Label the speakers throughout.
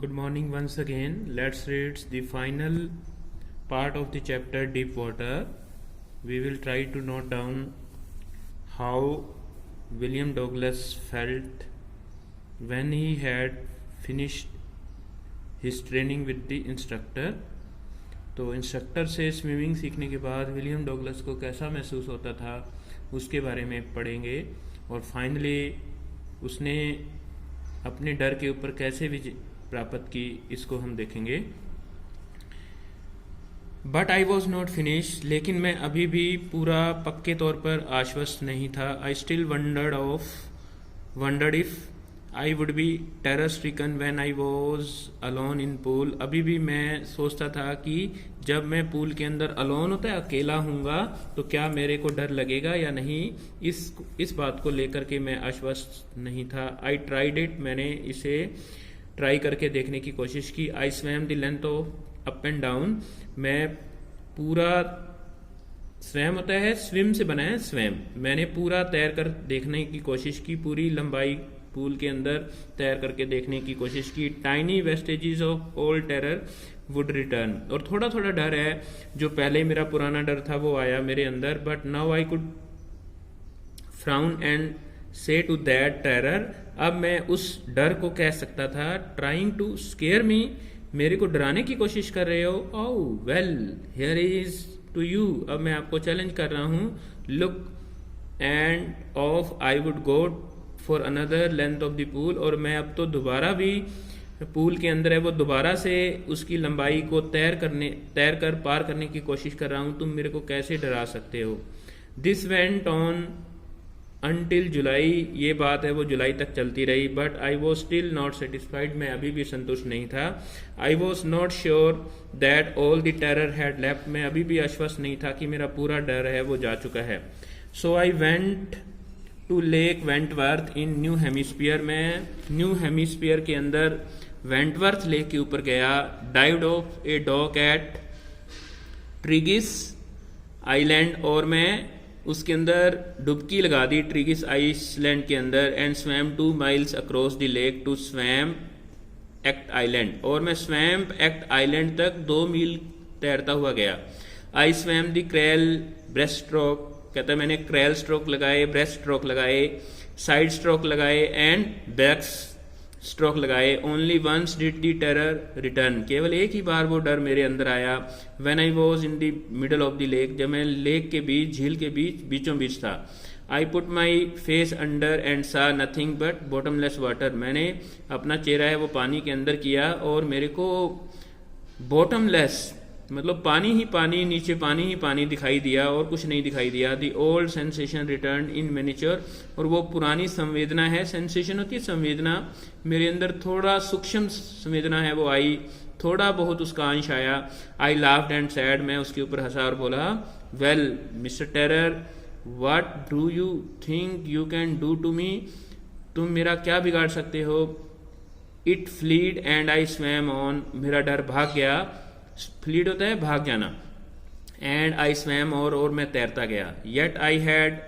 Speaker 1: Good morning once again. Let's read the final part of the chapter Deep Water. We will try to note down how William Douglas felt when he had finished his training with the instructor. तो instructor से swimming सीखने के बाद William Douglas को कैसा महसूस होता था उसके बारे में पढ़ेंगे और फाइनली उसने अपने डर के ऊपर कैसे विजय प्राप्त की इसको हम देखेंगे। But I was not finish, लेकिन मैं अभी भी पूरा पक्के तौर पर आश्वस्त नहीं था। I still wondered if I would be terror stricken when I was alone in pool. अभी भी मैं सोचता था कि जब मैं पूल के अंदर अलोन होता है, अकेला हूँगा, तो क्या मेरे को डर लगेगा या नहीं। इस बात को लेकर के मैं आश्वस्त नहीं था। आई ट्राइड इट, मैंने इसे ट्राई करके देखने की कोशिश की। आई swam the length of up and down, मैं पूरा स्वैम होता है, स्विम से बना है स्वैम, मैंने पूरा तैर कर देखने की कोशिश की, पूरी लंबाई पूल के अंदर तैर करके देखने की कोशिश की। Tiny vestiges of old terror would return, और थोड़ा थोड़ा डर है जो पहले मेरा पुराना डर था वो आया मेरे अंदर। But now I could frown and से टू दैट टेरर, अब मैं उस डर को कह सकता था, ट्राइंग टू स्केयर मी, मेरे को डराने की कोशिश कर रहे हो। Oh well here is to you, अब मैं आपको चैलेंज कर रहा हूँ। Look and off I would go for another length of the pool, और मैं अब तो दोबारा भी पूल के अंदर है वो दोबारा से उसकी लंबाई को तैर कर पार करने की कोशिश कर रहा हूँ। तुम मेरे को कैसे डरा सकते हो। दिस वेंट ऑन अनटिल जुलाई, ये बात है वो जुलाई तक चलती रही। But I was still not satisfied, मैं अभी भी संतुष्ट नहीं था। I was not sure that all the terror had left, मैं अभी भी आश्वस्त नहीं था कि मेरा पूरा डर है वो जा चुका है। So I went to Lake Wentworth in New Hemisphere, मैं न्यू हेमिस्फीयर के अंदर वेंटवर्थ लेक के ऊपर गया। Dived off a dock at Triggs Island, और मैं उसके अंदर डुबकी लगा दी ट्रिगिस आइलैंड के अंदर। And swam 2 miles across the lake to stamp act island, और मैं स्वैम एक्ट आइलैंड तक 2 मील तैरता हुआ गया। I swam the crawl breast stroke, कहता है मैंने क्रैल स्ट्रोक लगाए, ब्रेस्ट स्ट्रोक लगाए, साइड स्ट्रोक लगाए एंड बैक स्ट्रोक लगाए। Only once did the terror return, केवल एक ही बार वो डर मेरे अंदर आया। When I was in the middle of the lake, जब मैं लेक के बीच, झील के बीचों बीच था। I put my face under and सा नथिंग बट बॉटमलेस वाटर, मैंने अपना चेहरा है वो पानी के अंदर किया और मेरे को बॉटमलेस मतलब पानी ही पानी, नीचे पानी ही पानी दिखाई दिया और कुछ नहीं दिखाई दिया। The old sensation return in miniature, और वो पुरानी संवेदना है, सेंसेशन होती है संवेदना, मेरे अंदर थोड़ा सूक्ष्म संवेदना है वो आई, थोड़ा बहुत उसका अंश आया। आई लाफ्ड एंड सैड, मैं उसके ऊपर हंसा और बोला, well mister terror what do you think you can do to me, तुम मेरा क्या बिगाड़ सकते हो। It fled and I swam on, मेरा डर भाग गया, फ्लीड होता है भाग जाना, एंड आई स्वैम और मैं तैरता गया। Yet I had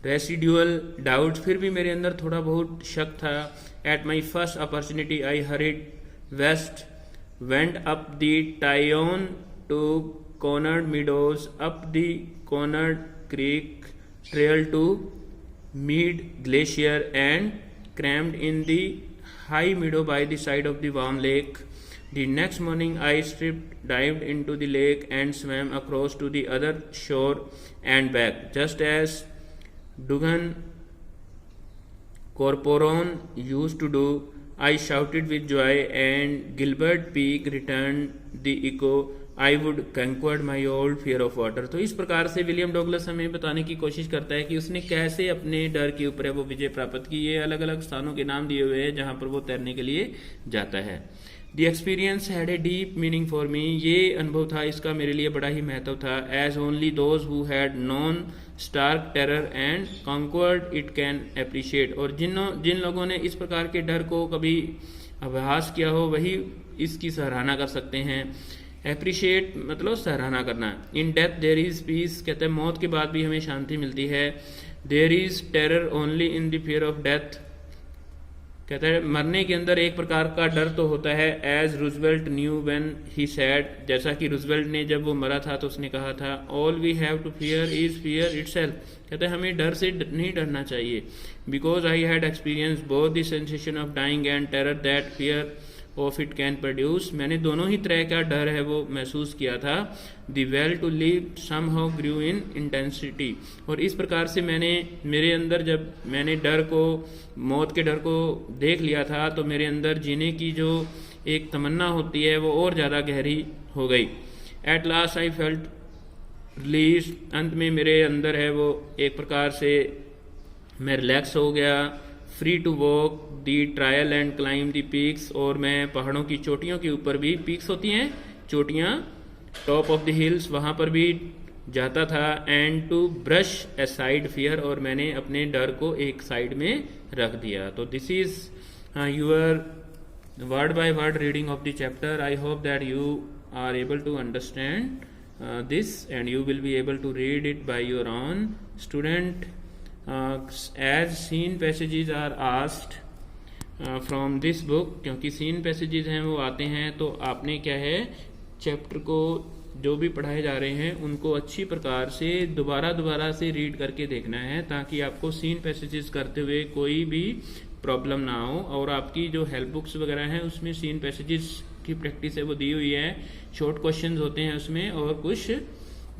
Speaker 1: residual doubts, फिर भी मेरे अंदर थोड़ा बहुत शक था। At my first opportunity I hurried west, went up the Tioga to Cornered Meadows, up the Cornered Creek trail to Mead glacier and crammed in the high meadow by the side of the warm lake. The next morning I dived into the lake and swam across to the other shore and back, just as Dugan Corporon used to do. I shouted with joy and Gilbert Peak returned the echo. I would conquer my old fear of water. तो इस प्रकार से William Douglas हमें बताने की कोशिश करता है कि उसने कैसे अपने डर के ऊपर वो विजय प्राप्त की। ये अलग अलग स्थानों के नाम दिए हुए हैं जहां पर वो तैरने के लिए जाता है। The experience had a deep meaning for me, ये अनुभव था, इसका मेरे लिए बड़ा ही महत्व था। As only those who had known stark terror and conquered it can appreciate, और जिन लोगों ने इस प्रकार के डर को कभी अभ्यास किया हो वही इसकी सराहना कर सकते हैं। एप्रिशिएट मतलब सराहना करना। In death there is peace, कहते हैं मौत के बाद भी हमें शांति मिलती है। There is terror only in the fear of death, कहता है मरने के अंदर एक प्रकार का डर तो होता है, as Roosevelt knew when he said, जैसा कि रूजवेल्ट ने जब वो मरा था तो उसने कहा था, all we have to fear is fear itself. कहते हैं हमें डर से नहीं डरना चाहिए, because I had experience both the sensation of dying and terror that fear of it can produce. मैंने दोनों ही तरह का डर है वो महसूस किया था। The will to live somehow grew in intensity, और इस प्रकार से मेरे अंदर जब मैंने मौत के डर को देख लिया था तो मेरे अंदर जीने की जो एक तमन्ना होती है वो और ज़्यादा गहरी हो गई। At last I felt release, अंत में मेरे अंदर है वो एक प्रकार से मैं रिलैक्स हो गया। Free to walk the trail and climb the peaks, और मैं पहाड़ों की चोटियों के ऊपर भी, पीक्स होती हैं चोटियाँ, टॉप ऑफ द हिल्स, वहाँ पर भी जाता था। And to brush aside fear, और मैंने अपने डर को एक साइड में रख दिया। तो this is your word by word reading of the chapter. I hope that you are able to understand this and you will be able to read it by your own. Student, as scene passages are asked from this book, क्योंकि scene passages हैं वो आते हैं, तो आपने क्या है chapter को जो भी पढ़ाए जा रहे हैं उनको अच्छी प्रकार से दोबारा से रीड करके देखना है, ताकि आपको सीन पैसेजेस करते हुए कोई भी प्रॉब्लम ना हो। और आपकी जो हेल्प बुक्स वगैरह हैं उसमें सीन पैसेजेस की प्रैक्टिस है वो दी हुई है, शॉर्ट क्वेश्चंस होते हैं उसमें, और कुछ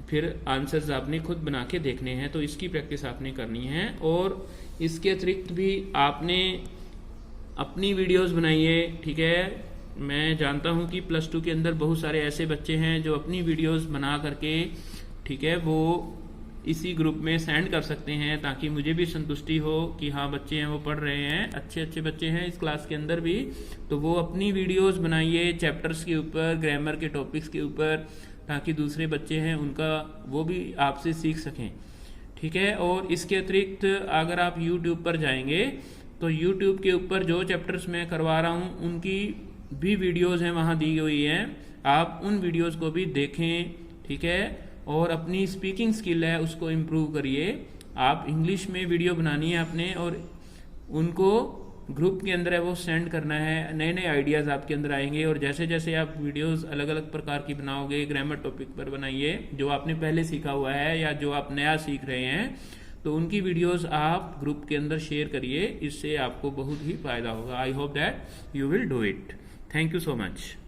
Speaker 1: फिर आंसर्स आपने खुद बना के देखने हैं, तो इसकी प्रैक्टिस आपने करनी है। और इसके अतिरिक्त भी आपने अपनी वीडियोस बनाइए, ठीक है। मैं जानता हूं कि +2 के अंदर बहुत सारे ऐसे बच्चे हैं जो अपनी वीडियोस बना करके, ठीक है, वो इसी ग्रुप में सेंड कर सकते हैं, ताकि मुझे भी संतुष्टि हो कि हाँ बच्चे हैं वो पढ़ रहे हैं, अच्छे बच्चे हैं इस क्लास के अंदर भी। तो वो अपनी वीडियोस बनाइए चैप्टर्स के ऊपर, ग्रामर के टॉपिक्स के ऊपर, ताकि दूसरे बच्चे हैं उनका वो भी आपसे सीख सकें, ठीक है। और इसके अतिरिक्त अगर आप यूट्यूब पर जाएंगे तो यूट्यूब के ऊपर जो चैप्टर्स मैं करवा रहा हूँ उनकी भी वीडियोस हैं वहाँ दी हुई हैं, आप उन वीडियोस को भी देखें, ठीक है। और अपनी स्पीकिंग स्किल है उसको इम्प्रूव करिए। आप इंग्लिश में वीडियो बनानी है अपने, और उनको ग्रुप के अंदर है वो सेंड करना है। नए नए आइडियाज़ आपके अंदर आएंगे, और जैसे जैसे आप वीडियोस अलग अलग प्रकार की बनाओगे, ग्रामर टॉपिक पर बनाइए जो आपने पहले सीखा हुआ है या जो आप नया सीख रहे हैं, तो उनकी वीडियोस आप ग्रुप के अंदर शेयर करिए, इससे आपको बहुत ही फायदा होगा। आई hope that you will do it. Thank you so much.